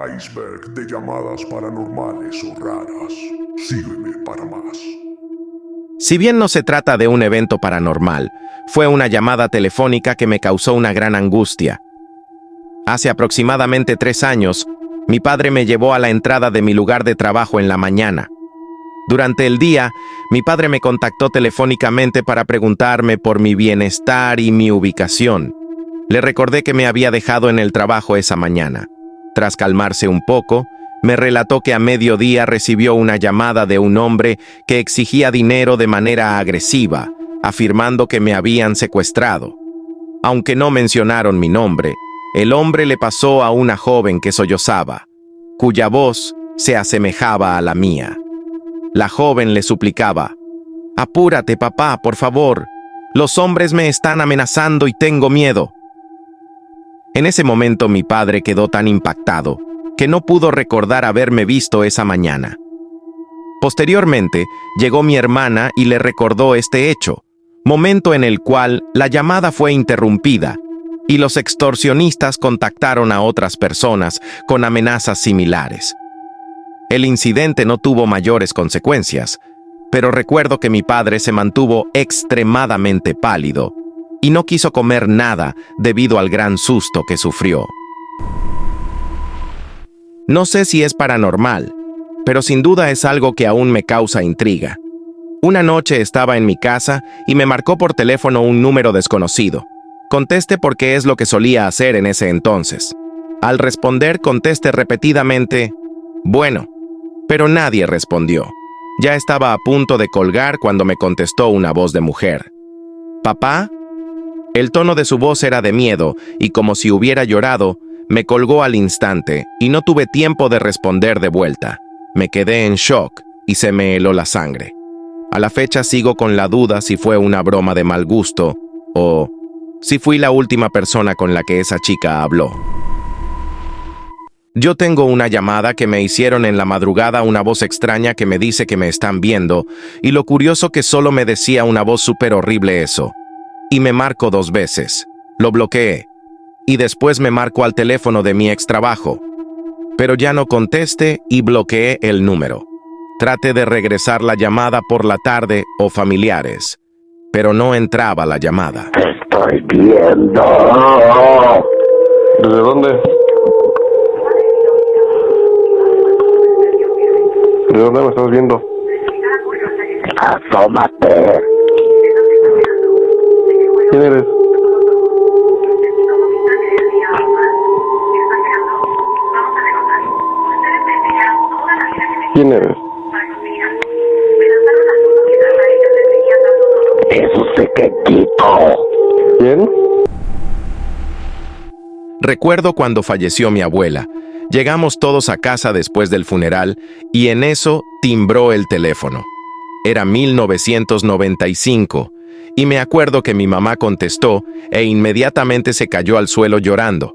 Iceberg de llamadas paranormales o raras. Sígueme para más. Si bien no se trata de un evento paranormal, fue una llamada telefónica que me causó una gran angustia. Hace aproximadamente 3 años, mi padre me llevó a la entrada de mi lugar de trabajo en la mañana. Durante el día, mi padre me contactó telefónicamente para preguntarme por mi bienestar y mi ubicación. Le recordé que me había dejado en el trabajo esa mañana. Tras calmarse un poco, me relató que a mediodía recibió una llamada de un hombre que exigía dinero de manera agresiva, afirmando que me habían secuestrado. Aunque no mencionaron mi nombre, el hombre le pasó a una joven que sollozaba, cuya voz se asemejaba a la mía. La joven le suplicaba: «Apúrate, papá, por favor. Los hombres me están amenazando y tengo miedo». En ese momento mi padre quedó tan impactado que no pudo recordar haberme visto esa mañana. Posteriormente, llegó mi hermana y le recordó este hecho, momento en el cual la llamada fue interrumpida y los extorsionistas contactaron a otras personas con amenazas similares. El incidente no tuvo mayores consecuencias, pero recuerdo que mi padre se mantuvo extremadamente pálido y no quiso comer nada debido al gran susto que sufrió. No sé si es paranormal, pero sin duda es algo que aún me causa intriga. Una noche estaba en mi casa y me marcó por teléfono un número desconocido. Contesté porque es lo que solía hacer en ese entonces. Al responder, contesté repetidamente: «Bueno», pero nadie respondió. Ya estaba a punto de colgar cuando me contestó una voz de mujer. «¿Papá?». El tono de su voz era de miedo y como si hubiera llorado, me colgó al instante y no tuve tiempo de responder de vuelta. Me quedé en shock y se me heló la sangre. A la fecha sigo con la duda si fue una broma de mal gusto o si fui la última persona con la que esa chica habló. Yo tengo una llamada que me hicieron en la madrugada, una voz extraña que me dice que me están viendo, y lo curioso que solo me decía una voz súper horrible eso. Y me marcó 2 veces. Lo bloqueé. Y después me marcó al teléfono de mi ex trabajo. Pero ya no contesté y bloqueé el número. Traté de regresar la llamada por la tarde o familiares, pero no entraba la llamada. ¡Te estoy viendo! ¿Desde dónde? ¿De dónde me estás viendo? ¡Asómate! ¿Quién eres? ¿Quién eres? ¡Eso sé que quito! ¿Quién? Recuerdo cuando falleció mi abuela. Llegamos todos a casa después del funeral y en eso timbró el teléfono. Era 1995 y me acuerdo que mi mamá contestó e inmediatamente se cayó al suelo llorando.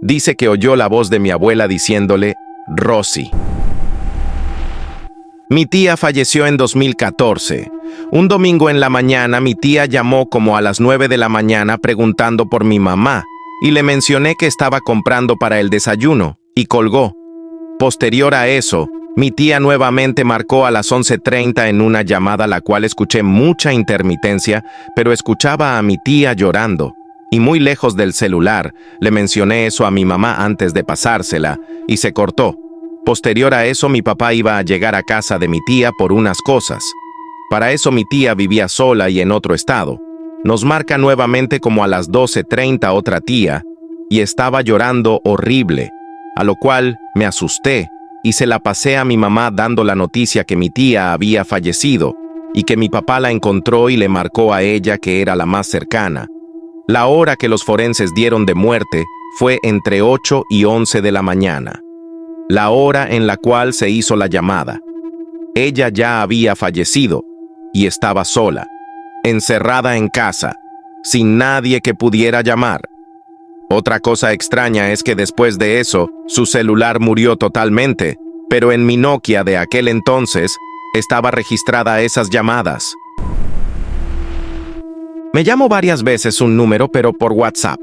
Dice que oyó la voz de mi abuela diciéndole: «Rosy». Mi tía falleció en 2014. Un domingo en la mañana mi tía llamó como a las 9 de la mañana preguntando por mi mamá y le mencioné que estaba comprando para el desayuno y colgó. Posterior a eso, mi tía nuevamente marcó a las 11:30 en una llamada la cual escuché mucha intermitencia, pero escuchaba a mi tía llorando. Y muy lejos del celular, le mencioné eso a mi mamá antes de pasársela y se cortó. Posterior a eso, mi papá iba a llegar a casa de mi tía por unas cosas. Para eso mi tía vivía sola y en otro estado. Nos marca nuevamente como a las 12:30 otra tía y estaba llorando horrible, a lo cual me asusté y se la pasé a mi mamá dando la noticia que mi tía había fallecido y que mi papá la encontró y le marcó a ella que era la más cercana. La hora que los forenses dieron de muerte fue entre 8 y 11 de la mañana, la hora en la cual se hizo la llamada. Ella ya había fallecido y estaba sola, encerrada en casa, sin nadie que pudiera llamar. Otra cosa extraña es que después de eso, su celular murió totalmente, pero en mi Nokia de aquel entonces estaba registrada esas llamadas. Me llamó varias veces un número, pero por WhatsApp.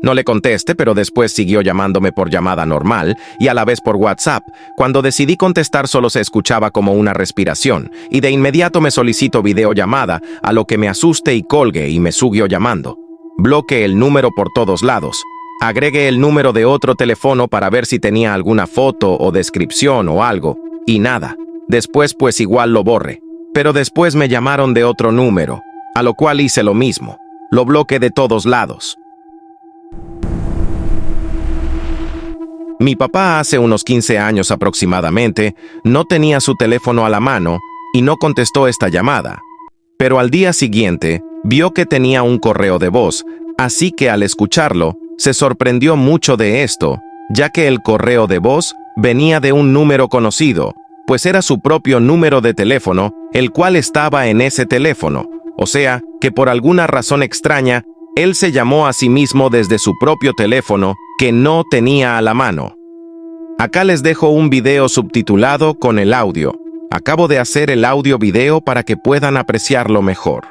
No le contesté, pero después siguió llamándome por llamada normal y a la vez por WhatsApp. Cuando decidí contestar solo se escuchaba como una respiración y de inmediato me solicitó videollamada, a lo que me asusté y colgué y me siguió llamando. Bloqueé el número por todos lados. Agregué el número de otro teléfono para ver si tenía alguna foto o descripción o algo, y nada. Después pues igual lo borré. Pero después me llamaron de otro número, a lo cual hice lo mismo. Lo bloqueé de todos lados. Mi papá hace unos 15 años aproximadamente no tenía su teléfono a la mano y no contestó esta llamada. Pero al día siguiente vio que tenía un correo de voz, así que al escucharlo se sorprendió mucho de esto, ya que el correo de voz venía de un número conocido, pues era su propio número de teléfono, el cual estaba en ese teléfono. O sea, que por alguna razón extraña, él se llamó a sí mismo desde su propio teléfono que no tenía a la mano. Acá les dejo un video subtitulado con el audio. Acabo de hacer el audio-video para que puedan apreciarlo mejor.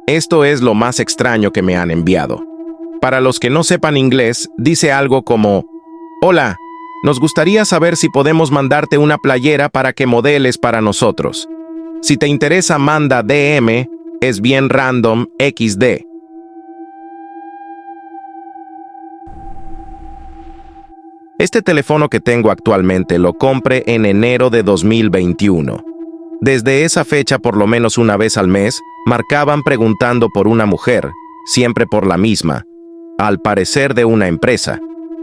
Esto es lo más extraño que me han enviado. Para los que no sepan inglés, dice algo como: Hola, nos gustaría saber si podemos mandarte una playera para que modeles para nosotros. Si te interesa, manda DM, es bien random, XD. Este teléfono que tengo actualmente lo compré en enero de 2021. Desde esa fecha, por lo menos una vez al mes, marcaban preguntando por una mujer, siempre por la misma, al parecer de una empresa.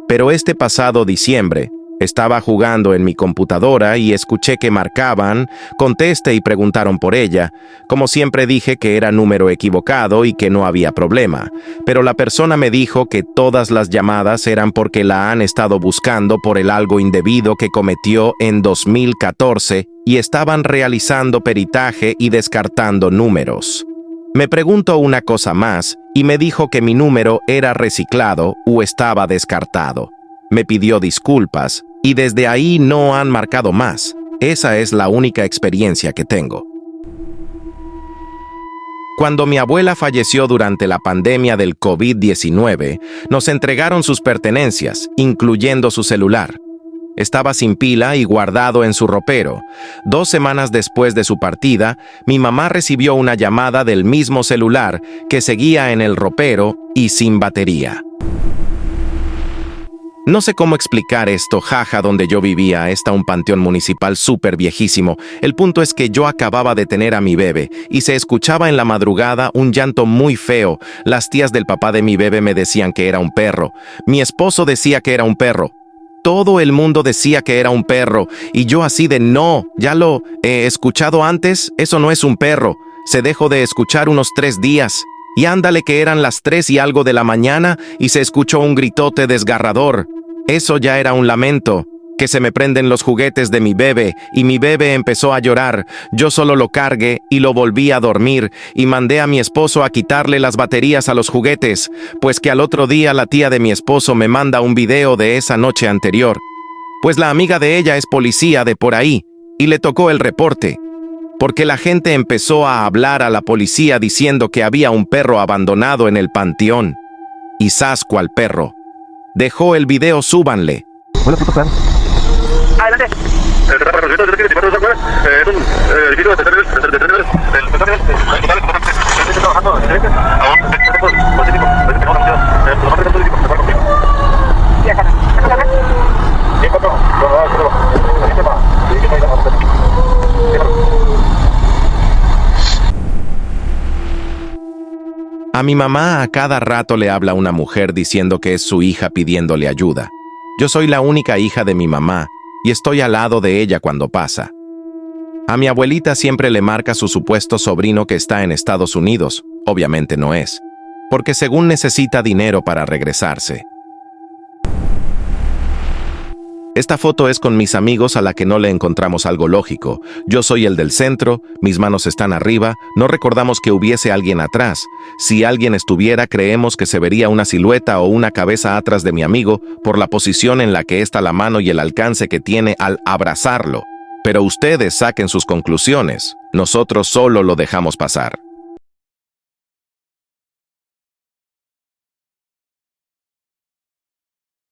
Pero este pasado diciembre, estaba jugando en mi computadora y escuché que marcaban, contesté y preguntaron por ella. Como siempre dije que era número equivocado y que no había problema, pero la persona me dijo que todas las llamadas eran porque la han estado buscando por el algo indebido que cometió en 2014 y estaban realizando peritaje y descartando números. Me preguntó una cosa más y me dijo que mi número era reciclado o estaba descartado. Me pidió disculpas y desde ahí no han marcado más. Esa es la única experiencia que tengo. Cuando mi abuela falleció durante la pandemia del COVID-19, nos entregaron sus pertenencias, incluyendo su celular. Estaba sin pila y guardado en su ropero. 2 semanas después de su partida, mi mamá recibió una llamada del mismo celular que seguía en el ropero y sin batería. No sé cómo explicar esto, jaja, donde yo vivía está un panteón municipal súper viejísimo. El punto es que yo acababa de tener a mi bebé y se escuchaba en la madrugada un llanto muy feo. Las tías del papá de mi bebé me decían que era un perro. Mi esposo decía que era un perro. Todo el mundo decía que era un perro y yo así de no, ya lo he escuchado antes, eso no es un perro. Se dejó de escuchar unos 3 días. Y ándale que eran las 3 y algo de la mañana y se escuchó un gritote desgarrador. Eso ya era un lamento, que se me prenden los juguetes de mi bebé y mi bebé empezó a llorar. Yo solo lo cargué y lo volví a dormir y mandé a mi esposo a quitarle las baterías a los juguetes, pues que al otro día la tía de mi esposo me manda un video de esa noche anterior. Pues la amiga de ella es policía de por ahí y le tocó el reporte. Porque la gente empezó a hablar a la policía diciendo que había un perro abandonado en el panteón. Y sasco al perro. Dejó el video, súbanle. Hola, puto plan. Adelante. A mi mamá a cada rato le habla una mujer diciendo que es su hija pidiéndole ayuda. Yo soy la única hija de mi mamá y estoy al lado de ella cuando pasa. A mi abuelita siempre le marca su supuesto sobrino que está en Estados Unidos. Obviamente no es, porque según necesita dinero para regresarse. Esta foto es con mis amigos a la que no le encontramos algo lógico. Yo soy el del centro, mis manos están arriba, no recordamos que hubiese alguien atrás. Si alguien estuviera, creemos que se vería una silueta o una cabeza atrás de mi amigo por la posición en la que está la mano y el alcance que tiene al abrazarlo. Pero ustedes saquen sus conclusiones. Nosotros solo lo dejamos pasar.